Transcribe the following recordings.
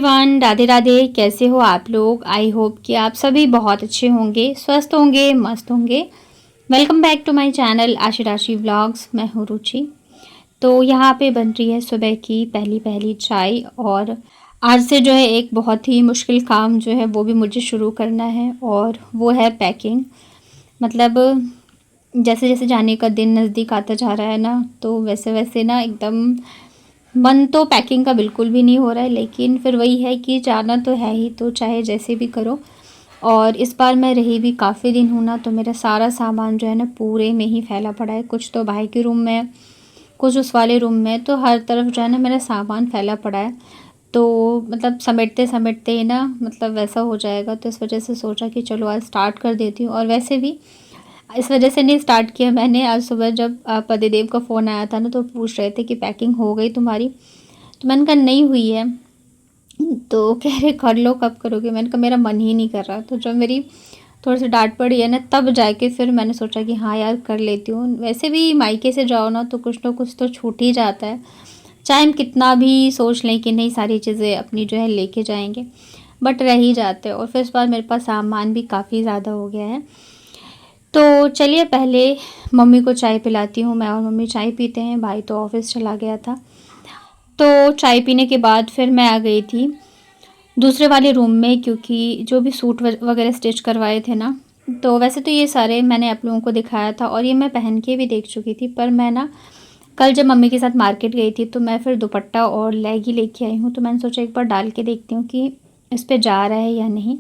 Everyone, Radhe Radhe. कैसे हो आप लोग? आई होप कि आप सभी बहुत अच्छे होंगे, स्वस्थ होंगे, मस्त होंगे। Welcome back to my channel Ashi Rashi vlogs. मैं हूँ रुचि। तो यहाँ पे बन रही है सुबह की पहली पहली चाय, और आज से जो है एक बहुत ही मुश्किल काम जो है वो भी मुझे शुरू करना है, और वो है पैकिंग। मतलब जैसे जैसे जाने का दिन नज़दीक आता जा रहा है ना, तो वैसे वैसे ना एकदम मन तो पैकिंग का बिल्कुल भी नहीं हो रहा है, लेकिन फिर वही है कि जाना तो है ही, तो चाहे जैसे भी करो। और इस बार मैं रही भी काफ़ी दिन हूँ ना, तो मेरा सारा सामान जो है ना पूरे में ही फैला पड़ा है। कुछ तो भाई के रूम में, कुछ उस वाले रूम में, तो हर तरफ जो है ना मेरा सामान फैला पड़ा है। तो मतलब समेटते समेटते ही ना मतलब वैसा हो जाएगा, तो इस वजह से सोचा कि चलो आज स्टार्ट कर देती हूँ। और वैसे भी इस वजह से नहीं स्टार्ट किया मैंने। आज सुबह जब पतिदेव का फ़ोन आया था ना, तो पूछ रहे थे कि पैकिंग हो गई तुम्हारी, तो मैंने कहा नहीं हुई है। तो कह रहे कर लो, कब करोगे? मैंने कहा मेरा मन ही नहीं कर रहा। तो जब मेरी थोड़ी सी डांट पड़ी है ना, तब जाके फिर मैंने सोचा कि हाँ यार कर लेती हूँ। वैसे भी मायके से जाओ ना तो कुछ तो छूट ही जाता है, चाहे हम कितना भी सोच लें कि नहीं सारी चीज़ें अपनी जो है लेके जाएंगे, बट रह ही जाते हैं। और फिर इस बार मेरे पास सामान भी काफ़ी ज़्यादा हो गया है। तो चलिए पहले मम्मी को चाय पिलाती हूँ। मैं और मम्मी चाय पीते हैं, भाई तो ऑफिस चला गया था। तो चाय पीने के बाद फिर मैं आ गई थी दूसरे वाले रूम में, क्योंकि जो भी सूट वगैरह स्टिच करवाए थे ना, तो वैसे तो ये सारे मैंने आप लोगों को दिखाया था और ये मैं पहन के भी देख चुकी थी। पर मैं ना कल जब मम्मी के साथ मार्केट गई थी, तो मैं फिर दुपट्टा और लेगी लेके आई हूँ। तो मैंने सोचा एक बार डाल के देखती हूँ कि इस पे जा रहा है या नहीं।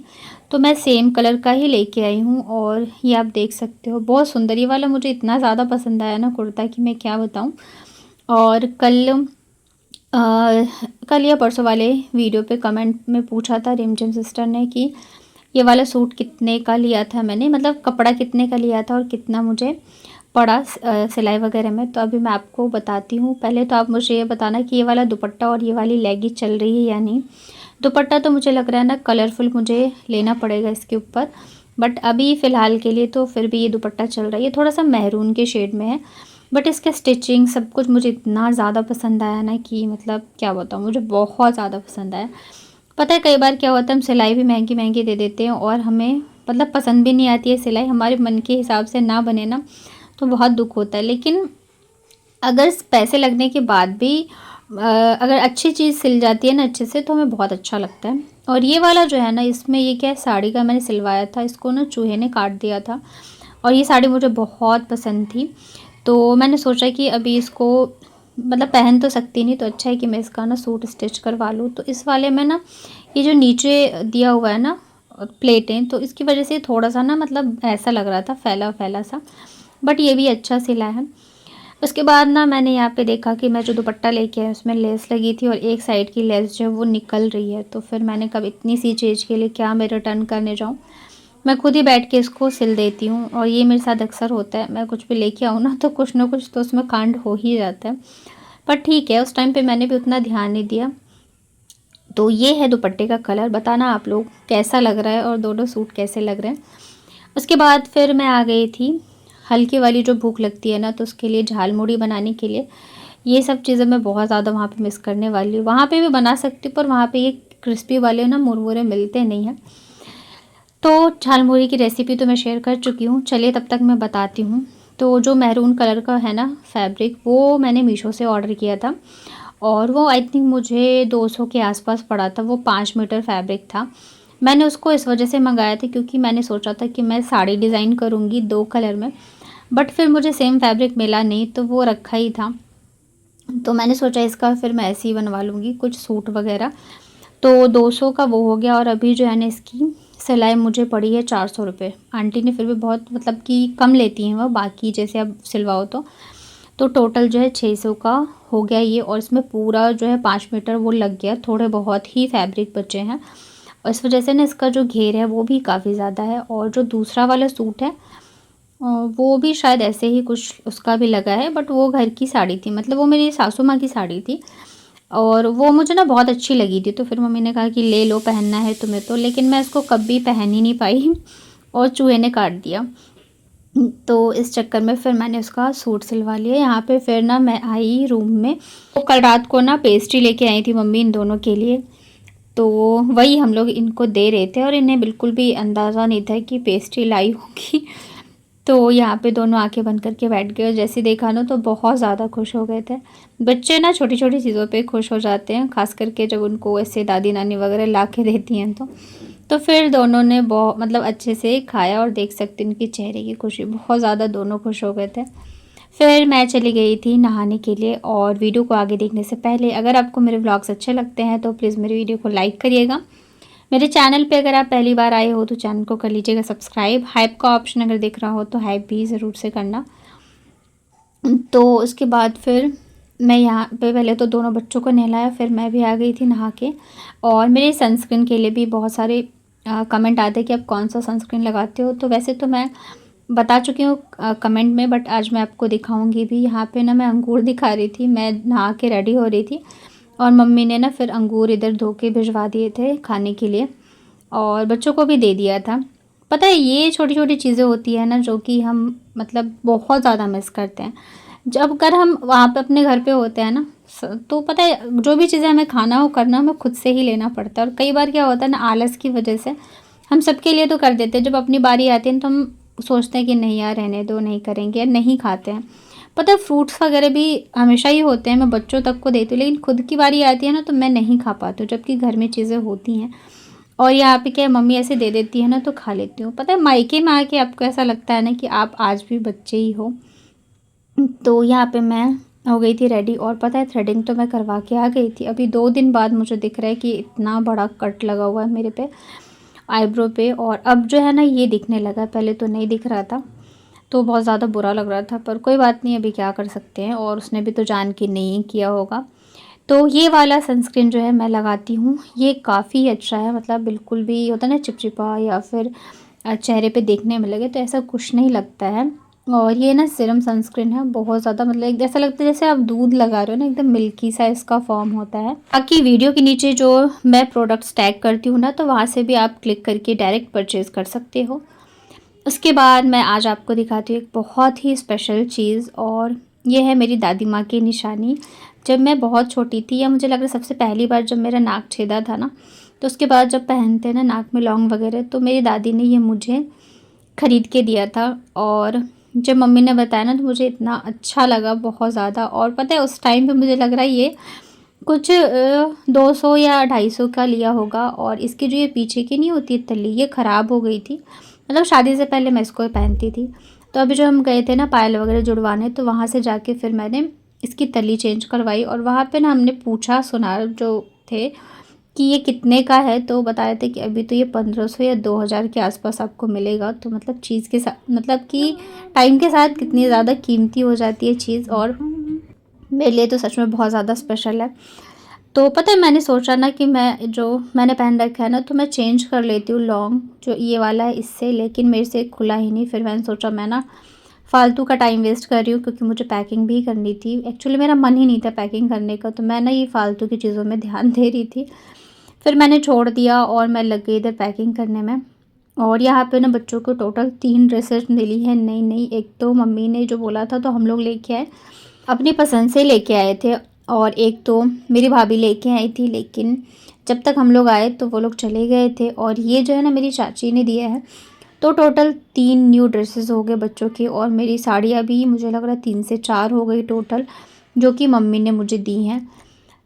तो मैं सेम कलर का ही लेके आई हूँ, और ये आप देख सकते हो बहुत सुंदर। ये वाला मुझे इतना ज़्यादा पसंद आया ना कुर्ता कि मैं क्या बताऊँ। और कल या परसों वाले वीडियो पे कमेंट में पूछा था रिमझिम सिस्टर ने कि ये वाला सूट कितने का लिया था मैंने, मतलब कपड़ा कितने का लिया था और कितना मुझे पड़ा सिलाई वगैरह में। तो अभी मैं आपको बताती हूँ। पहले तो आप मुझे ये बताना कि ये वाला दुपट्टा और ये वाली लेगी चल रही है या नहीं। दुपट्टा तो मुझे लग रहा है ना कलरफुल मुझे लेना पड़ेगा इसके ऊपर, बट अभी फ़िलहाल के लिए तो फिर भी ये दुपट्टा चल रहा है। ये थोड़ा सा मैरून के शेड में है, बट इसका स्टिचिंग सब कुछ मुझे इतना ज़्यादा पसंद आया ना कि मतलब क्या बताऊँ, मुझे बहुत ज़्यादा पसंद आया। पता है कई बार क्या होता है, हम सिलाई भी महंगी महंगी दे देते हैं और हमें मतलब पसंद भी नहीं आती है सिलाई, हमारे मन के हिसाब से ना बने ना, तो बहुत दुख होता है। लेकिन अगर पैसे लगने के बाद भी अगर अच्छी चीज़ सिल जाती है ना अच्छे से, तो हमें बहुत अच्छा लगता है। और ये वाला जो है ना, इसमें ये क्या है, साड़ी का मैंने सिलवाया था, इसको ना चूहे ने काट दिया था। और ये साड़ी मुझे बहुत पसंद थी, तो मैंने सोचा कि अभी इसको मतलब पहन तो सकती नहीं, तो अच्छा है कि मैं इसका ना सूट स्टिच करवा लूँ। तो इस वाले में ना ये जो नीचे दिया हुआ है ना प्लेटें, तो इसकी वजह से थोड़ा सा ना मतलब ऐसा लग रहा था फैला फैला सा, बट ये भी अच्छा सिला है। उसके बाद ना मैंने यहाँ पे देखा कि मैं जो दुपट्टा लेके आई उसमें लेस लगी थी, और एक साइड की लेस जो है वो निकल रही है। तो फिर मैंने कहा इतनी सी चीज़ के लिए क्या मैं रिटर्न करने जाऊँ, मैं खुद ही बैठ के इसको सिल देती हूँ। और ये मेरे साथ अक्सर होता है, मैं कुछ भी लेके आऊँ ना कुछ तो उसमें कांड हो ही जाता है। पर ठीक है, उस टाइम पे मैंने भी उतना ध्यान नहीं दिया। तो ये है दुपट्टे का कलर, बताना आप लोग कैसा लग रहा है और दोनों सूट कैसे लग रहे हैं। उसके बाद फिर मैं आ गई थी हल्की वाली जो भूख लगती है ना, तो उसके लिए झालमुड़ी बनाने के लिए। ये सब चीज़ें मैं बहुत ज़्यादा वहाँ पे मिस करने वाली हूँ। वहाँ पे भी बना सकती हूँ, पर वहाँ पे ये क्रिस्पी वाले ना मुरमुरे मिलते नहीं हैं। तो झालमुड़ी की रेसिपी तो मैं शेयर कर चुकी हूँ, चलिए तब तक मैं बताती हूँ। तो जो मैरून कलर का है ना फैब्रिक, वो मैंने मीशो से ऑर्डर किया था, और वो आई थिंक मुझे 200 के आसपास पड़ा था। वो 5 मीटर फैब्रिक था। मैंने उसको इस वजह से मंगाया था क्योंकि मैंने सोचा था कि मैं साड़ी डिज़ाइन करूँगी 2 कलर में, बट फिर मुझे सेम फैब्रिक मिला नहीं, तो वो रखा ही था। तो मैंने सोचा इसका फिर मैं ऐसे ही बनवा लूँगी कुछ सूट वगैरह। तो 200 का वो हो गया, और अभी जो है ना इसकी सिलाई मुझे पड़ी है 400 रुपये। आंटी ने फिर भी बहुत मतलब कि कम लेती हैं वो, बाकी जैसे आप सिलवाओ तो टोटल जो है 600 का हो गया ये। और इसमें पूरा जो है 5 मीटर वो लग गया, थोड़े बहुत ही फैब्रिक बचे हैं, और इस वजह से ना इसका जो घेर है वो भी काफ़ी ज़्यादा है। और जो दूसरा वाला सूट है वो भी शायद ऐसे ही कुछ उसका भी लगा है, बट वो घर की साड़ी थी, मतलब वो मेरी सासू माँ की साड़ी थी, और वो मुझे ना बहुत अच्छी लगी थी। तो फिर मम्मी ने कहा कि ले लो, पहनना है तुम्हें तो, लेकिन मैं इसको कभी पहन ही नहीं पाई और चूहे ने काट दिया। तो इस चक्कर में फिर मैंने उसका सूट सिलवा लिया। यहाँ पे फिर ना मैं आई रूम में, तो कल रात को ना पेस्ट्री लेके आई थी मम्मी इन दोनों के लिए। तो वही हम लोग इनको दे रहे थे और इन्हें बिल्कुल भी अंदाज़ा नहीं था कि पेस्ट्री लाई होगी। तो यहाँ पे दोनों आंखें बंद करके बैठ गए और जैसे देखा ना तो बहुत ज़्यादा खुश हो गए थे। बच्चे ना छोटी छोटी चीज़ों पे खुश हो जाते हैं, खास करके जब उनको ऐसे दादी नानी वगैरह ला के देती हैं तो फिर दोनों ने बहुत मतलब अच्छे से खाया और देख सकते हैं उनके चेहरे की खुशी, बहुत ज़्यादा दोनों खुश हो गए थे। फिर मैं चली गई थी नहाने के लिए। और वीडियो को आगे देखने से पहले अगर आपको मेरे व्लॉग्स अच्छे लगते हैं तो प्लीज़ मेरी वीडियो को लाइक करिएगा। मेरे चैनल पे अगर आप पहली बार आए हो तो चैनल को कर लीजिएगा सब्सक्राइब। हाइप का ऑप्शन अगर दिख रहा हो तो हाइप भी ज़रूर से करना। तो उसके बाद फिर मैं यहाँ पे पहले तो दोनों बच्चों को नहलाया, फिर मैं भी आ गई थी नहा के। और मेरे सनस्क्रीन के लिए भी बहुत सारे कमेंट आते हैं कि आप कौन सा सनस्क्रीन लगाते हो। तो वैसे तो मैं बता चुकी हूँ कमेंट में, बट आज मैं आपको दिखाऊंगी भी। यहाँ पे ना मैं अंगूर दिखा रही थी, मैं नहा के रेडी हो रही थी और मम्मी ने ना फिर अंगूर इधर धो के भिजवा दिए थे खाने के लिए और बच्चों को भी दे दिया था। पता है ये छोटी छोटी चीज़ें होती है ना जो कि हम मतलब बहुत ज़्यादा मिस करते हैं। जब अगर हम वहाँ पे अपने घर पे होते हैं ना तो पता है जो भी चीज़ें हमें खाना हो करना हमें खुद से ही लेना पड़ता है। और कई बार क्या होता है ना, आलस की वजह से हम सबके लिए तो कर देते हैं, जब अपनी बारी आती है तो हम सोचते हैं कि नहीं यार रहने दो, नहीं करेंगे, नहीं खाते हैं। पता है फ्रूट्स वगैरह भी हमेशा ही होते हैं, मैं बच्चों तक को देती हूँ, लेकिन खुद की बारी आती है ना तो मैं नहीं खा पाती हूँ, जबकि घर में चीज़ें होती हैं। और यहाँ पे क्या मम्मी ऐसे दे देती है ना तो खा लेती हूँ। पता है मायके में आके आपको ऐसा लगता है ना कि आप आज भी बच्चे ही हो। तो यहाँ पे मैं हो गई थी रेडी और पता है थ्रेडिंग तो मैं करवा के आ गई थी। अभी 2 दिन बाद मुझे दिख रहा है कि इतना बड़ा कट लगा हुआ है मेरे पे आईब्रो पे। और अब जो है ना ये दिखने लगा, पहले तो नहीं दिख रहा था तो बहुत ज़्यादा बुरा लग रहा था, पर कोई बात नहीं, अभी क्या कर सकते हैं। और उसने भी तो जान के नहीं किया होगा। तो ये वाला सनस्क्रीन जो है मैं लगाती हूँ, ये काफ़ी अच्छा है, मतलब बिल्कुल भी होता है ना चिपचिपा या फिर चेहरे पे देखने में लगे तो ऐसा कुछ नहीं लगता है। और ये ना सीरम सनस्क्रीन है, बहुत ज़्यादा मतलब ऐसा लगता है जैसे आप दूध लगा रहे हो ना, एकदम मिल्की सा इसका फॉर्म होता है। बाकी वीडियो के नीचे जो मैं प्रोडक्ट्स टैग करती हूँ ना तो वहाँ से भी आप क्लिक करके डायरेक्ट परचेज़ कर सकते हो। उसके बाद मैं आज आपको दिखाती हूँ एक बहुत ही स्पेशल चीज़, और ये है मेरी दादी माँ की निशानी। जब मैं बहुत छोटी थी, या मुझे लग रहा है सबसे पहली बार जब मेरा नाक छेदा था ना, तो उसके बाद जब पहनते हैं ना नाक में लौंग वगैरह, तो मेरी दादी ने ये मुझे ख़रीद के दिया था। और जब मम्मी ने बताया ना तो मुझे इतना अच्छा लगा बहुत ज़्यादा। और पता है उस टाइम पे मुझे लग रहा है ये कुछ 200 या 250 का लिया होगा। और इसकी जो ये पीछे की नहीं होती तली, ये ख़राब हो गई थी, मतलब शादी से पहले मैं इसको पहनती थी। तो अभी जो हम गए थे ना पायल वगैरह जुड़वाने, तो वहाँ से जाके फिर मैंने इसकी तली चेंज करवाई। और वहाँ पे ना हमने पूछा सुनार जो थे कि ये कितने का है, तो बताए थे कि अभी तो ये 1500 या 2000 के आसपास आपको मिलेगा। तो मतलब चीज़ के साथ मतलब कि टाइम के साथ कितनी ज़्यादा कीमती हो जाती है चीज़, और मेरे लिए तो सच में बहुत ज़्यादा स्पेशल है। तो पता है मैंने सोचा ना कि मैं जो मैंने पहन रखा है ना तो मैं चेंज कर लेती हूँ लॉन्ग जो ये वाला है इससे, लेकिन मेरे से खुला ही नहीं। फिर मैंने सोचा मैं ना फालतू का टाइम वेस्ट कर रही हूँ, क्योंकि मुझे पैकिंग भी करनी थी। एक्चुअली मेरा मन ही नहीं था पैकिंग करने का, तो मैं ना ये फालतू की चीज़ों में ध्यान दे रही थी। फिर मैंने छोड़ दिया और मैं लग गई इधर पैकिंग करने में। और यहाँ पे ना बच्चों को टोटल 3 ड्रेसेस मिली है नई नई। एक तो मम्मी ने जो बोला था तो हम लोग लेके आए, अपनी पसंद से लेके आए थे। और एक तो मेरी भाभी लेके आई थी, लेकिन जब तक हम लोग आए तो वो लोग चले गए थे। और ये जो है ना मेरी चाची ने दिया है। तो टोटल 3 न्यू ड्रेसेस हो गए बच्चों की। और मेरी साड़ियाँ भी मुझे लग रहा है 3 से 4 हो गई टोटल, जो कि मम्मी ने मुझे दी हैं।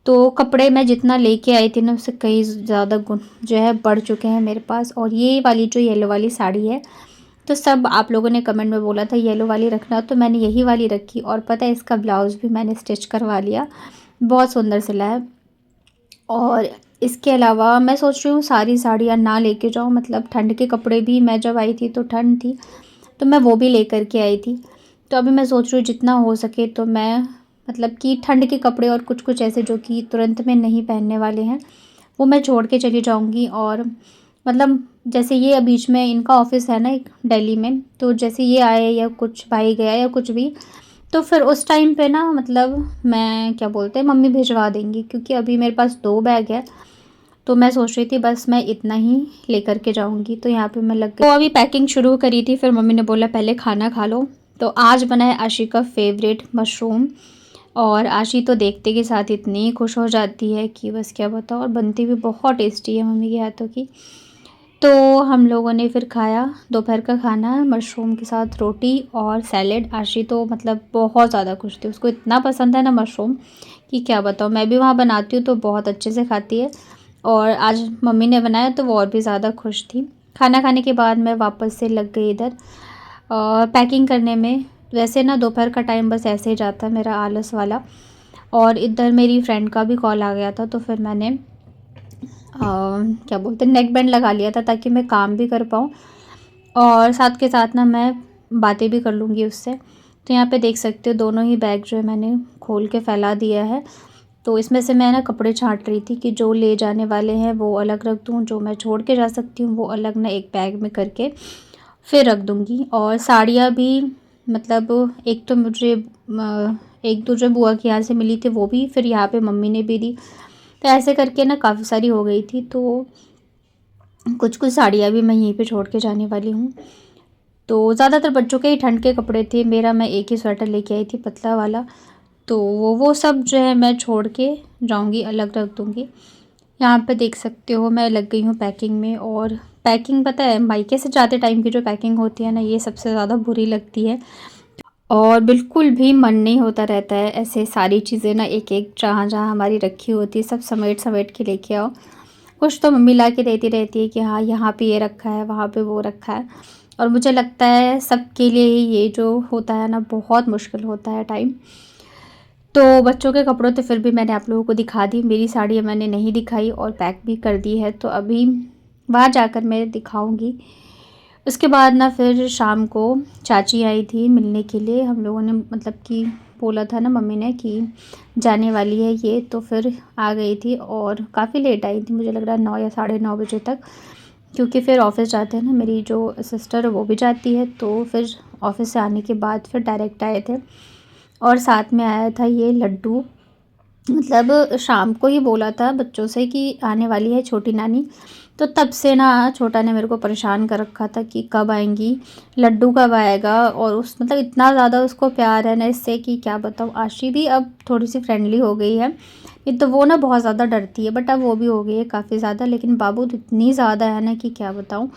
तो कपड़े मैं जितना लेके आई थी ना उससे कई ज़्यादा गुण जो है बढ़ चुके हैं मेरे पास। और ये वाली जो येलो वाली साड़ी है, तो सब आप लोगों ने कमेंट में बोला था येलो वाली रखना, तो मैंने यही वाली रखी। और पता है इसका ब्लाउज़ भी मैंने स्टिच करवा लिया, बहुत सुंदर सिला है। और इसके अलावा मैं सोच रही हूँ सारी साड़ियाँ ना लेके जाऊँ, मतलब ठंड के कपड़े भी, मैं जब आई थी तो ठंड थी तो मैं वो भी लेकर के आई थी। तो अभी मैं सोच रही हूँ जितना हो सके तो मैं मतलब कि ठंड के कपड़े और कुछ कुछ ऐसे जो कि तुरंत में नहीं पहनने वाले हैं वो मैं छोड़ के चली जाऊँगी। और मतलब जैसे ये बीच में इनका ऑफिस है ना एक दिल्ली में, तो जैसे ये आए या कुछ भाई गया या कुछ भी, तो फिर उस टाइम पे ना मतलब मैं क्या बोलते हैं मम्मी भिजवा देंगी, क्योंकि अभी मेरे पास 2 बैग है। तो मैं सोच रही थी बस मैं इतना ही लेकर के जाऊंगी। तो यहाँ पे मैं लग गई, तो अभी पैकिंग शुरू करी थी, फिर मम्मी ने बोला पहले खाना खा लो। तो आज बना है आशी का फेवरेट मशरूम और आशी तो देखते के साथ इतनी खुश हो जाती है कि बस क्या बताऊँ, और बनती भी बहुत टेस्टी है मम्मी के हाथों की। तो हम लोगों ने फिर खाया दोपहर का खाना मशरूम के साथ रोटी और सैलेड। आशी तो मतलब बहुत ज़्यादा खुश थी, उसको इतना पसंद है ना मशरूम कि क्या बताऊँ। मैं भी वहाँ बनाती हूँ तो बहुत अच्छे से खाती है, और आज मम्मी ने बनाया तो वो और भी ज़्यादा खुश थी। खाना खाने के बाद मैं वापस से लग गई इधर पैकिंग करने में। वैसे ना दोपहर का टाइम बस ऐसे ही जाता है मेरा आलस वाला, और इधर मेरी फ्रेंड का भी कॉल आ गया था तो फिर मैंने क्या बोलते हैं नेक बैंड लगा लिया था ताकि मैं काम भी कर पाऊँ और साथ के साथ ना मैं बातें भी कर लूँगी उससे। तो यहाँ पे देख सकते हो दोनों ही बैग जो है मैंने खोल के फैला दिया है। तो इसमें से मैं ना कपड़े छाँट रही थी कि जो ले जाने वाले हैं वो अलग रख दूँ, जो मैं छोड़ के जा सकती हूँ वो अलग ना एक बैग में करके फिर रख दूँगी। और साड़ियाँ भी मतलब एक तो मुझे एक दो जो बुआ के यहाँ से मिली थी वो भी, फिर यहाँ पे मम्मी ने भी दी, तो ऐसे करके ना काफ़ी सारी हो गई थी। तो कुछ कुछ साड़ियाँ भी मैं यहीं पे छोड़ के जाने वाली हूँ। तो ज़्यादातर बच्चों के ही ठंड के कपड़े थे, मेरा मैं एक ही स्वेटर लेके आई थी पतला वाला, तो वो सब जो है मैं छोड़ के जाऊँगी, अलग रख दूँगी। यहाँ पे देख सकते हो मैं लग गई हूँ पैकिंग में। और पैकिंग पता है मायके से जाते टाइम की जो पैकिंग होती है ना, ये सबसे ज़्यादा बुरी लगती है, और बिल्कुल भी मन नहीं होता रहता है ऐसे सारी चीज़ें ना एक एक जहाँ जहाँ हमारी रखी होती है सब समेट समेट के लेके आओ। कुछ तो मम्मी ला के देती रहती है कि हाँ यहाँ पे ये रखा है, वहाँ पे वो रखा है, और मुझे लगता है सबके लिए ही ये जो होता है ना बहुत मुश्किल होता है टाइम। तो बच्चों के कपड़ों तो फिर भी मैंने आप लोगों को दिखा दी, मेरी साड़ी मैंने नहीं दिखाई और पैक भी कर दी है, तो अभी बाहर जाकर मैं दिखाऊंगी। उसके बाद ना फिर शाम को चाची आई थी मिलने के लिए, हम लोगों ने मतलब कि बोला था ना मम्मी ने कि जाने वाली है ये, तो फिर आ गई थी और काफ़ी लेट आई थी, मुझे लग रहा है 9 या 9:30 बजे तक, क्योंकि फिर ऑफ़िस जाते हैं ना, मेरी जो सिस्टर है वो भी जाती है, तो फिर ऑफ़िस से आने के बाद फिर डायरेक्ट आए थे। और साथ में आया था ये लड्डू, मतलब शाम को ही बोला था बच्चों से कि आने वाली है छोटी नानी, तो तब से ना छोटा ने मेरे को परेशान कर रखा था कि कब आएंगी, लड्डू कब आएगा, और उस मतलब इतना ज़्यादा उसको प्यार है ना इससे कि क्या बताऊँ। आशी भी अब थोड़ी सी फ्रेंडली हो गई है, नहीं तो वो ना बहुत ज़्यादा डरती है, बट अब वो भी हो गई है काफ़ी ज़्यादा, लेकिन बाबू तो इतनी ज़्यादा है ना कि क्या बताऊँ।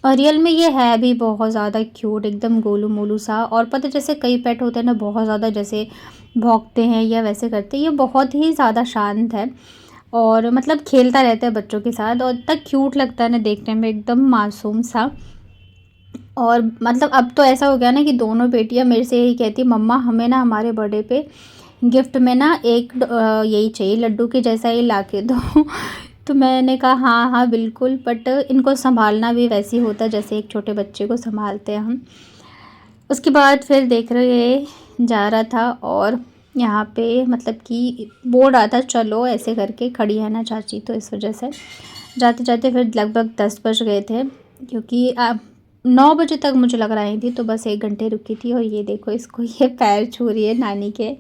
और रियल में ये है भी बहुत ज़्यादा क्यूट, एकदम गोलू मोलू सा, और पता जैसे कई पेट होते हैं ना बहुत ज़्यादा जैसे भौंकते हैं या वैसे करते हैं, ये बहुत ही ज़्यादा शांत है और मतलब खेलता रहता है बच्चों के साथ, और इतना क्यूट लगता है ना देखने में, एकदम मासूम सा। और मतलब अब तो ऐसा हो गया ना कि दोनों बेटियां मेरे से यही कहती मम्मा हमें ना हमारे बर्थडे पे गिफ्ट में ना एक यही चाहिए लड्डू के जैसा ही ला के दो तो मैंने कहा हाँ हाँ बिल्कुल, बट इनको संभालना भी वैसे ही होता है जैसे एक छोटे बच्चे को संभालते हैं हम। उसके बाद फिर देख रहे जा रहा था, और यहाँ पे मतलब कि बोल रहा था चलो ऐसे करके, खड़ी है ना चाची तो इस वजह से जाते जाते फिर लगभग 10 बज गए थे, क्योंकि 9 बजे तक मुझे लग रहा थी, तो बस 1 घंटे रुकी थी। और ये देखो इसको ये पैर छू रही है नानी के।